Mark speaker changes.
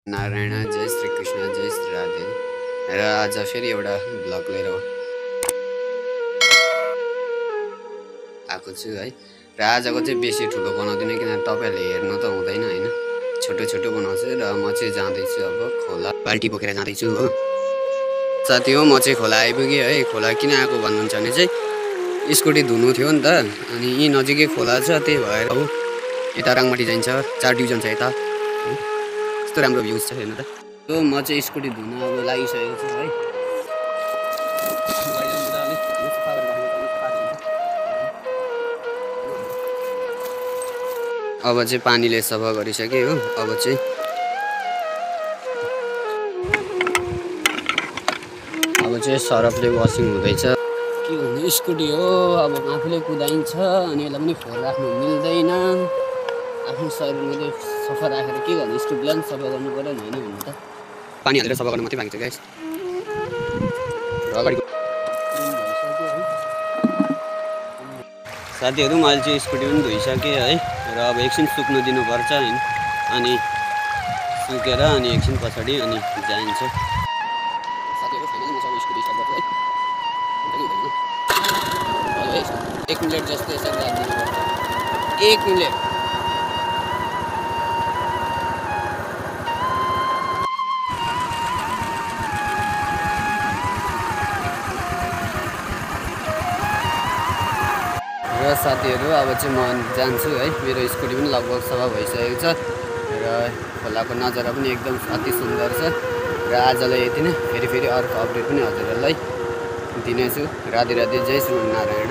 Speaker 1: नारायण जय श्री कृष्ण जय श्री राधे र आज फेरि एउटा भ्लग लिएर आएको छु है। र आजको चाहिँ बेसी ठुलो बनाउँदिनँ किनभने तपाईँहरूले हेर्नु त हुँदैन हैन, छोटो छोटो बनाउँछु। र म चाहिँ जाँदैछु अब खोला, बाल्टी बोकेर जाँदैछु हो साथी हो। म चाहिँ खोला आइपुगेँ है। खोला किन आएको भन्नुहुन्छ भने चाहिँ स्कुटी धुनु थियो नि त, अनि यहीँ नजिकै खोला छ, त्यही भएर हो। यता राङमाटी जान्छ, 4 डिभिजन छ यता, यस्तो राम्रो भ्यूज छ हेर्नु त। म चाहिँ स्कुटी धुन अब लागिसकेको छु है। अब चाहिँ पानीले सफा गरिसके हो। अब चाहिँ सरफले वासिङ हुँदैछ। के भन्नु, स्कुटी हो अब आफूले कुदाइन्छ अनि यसलाई पनि फोहोर राख्नु मिल्दैन। आफ्नो शरीरले सफा राखेर के गर्नु, स्कुटीलाई पनि सफा गर्नु पर्यो नि होइन भन्नु त। पानी हालेर सफा गर्नु मात्रै बाँकी छ गाइस। साथीहरू मैले चाहिँ स्कुटी पनि धोइसकेँ है। र अब एकछिन सुक्नु दिनुपर्छ हैन, अनि सुकेर अनि एकछिन पछाडि अनि जाइन्छ। साथीहरू फाइनली म चाहिँ स्कुटी स्टार्ट गर्छु है। 1 मिनेट जस्तो यसरी राख्दिनु पर्छ, 1 मिनेट। र साथीहरू अब चाहिँ म जान्छु है। मेरो स्कुटी पनि लगभग सफा भइसकेको छ र खोलाको नजारा पनि एकदम अति सुन्दर छ। र आजलाई यति नै, फेरि अर्को अपडेट पनि हजुरहरूलाई दिनेछु। राधे राधे, जय श्री नारायण।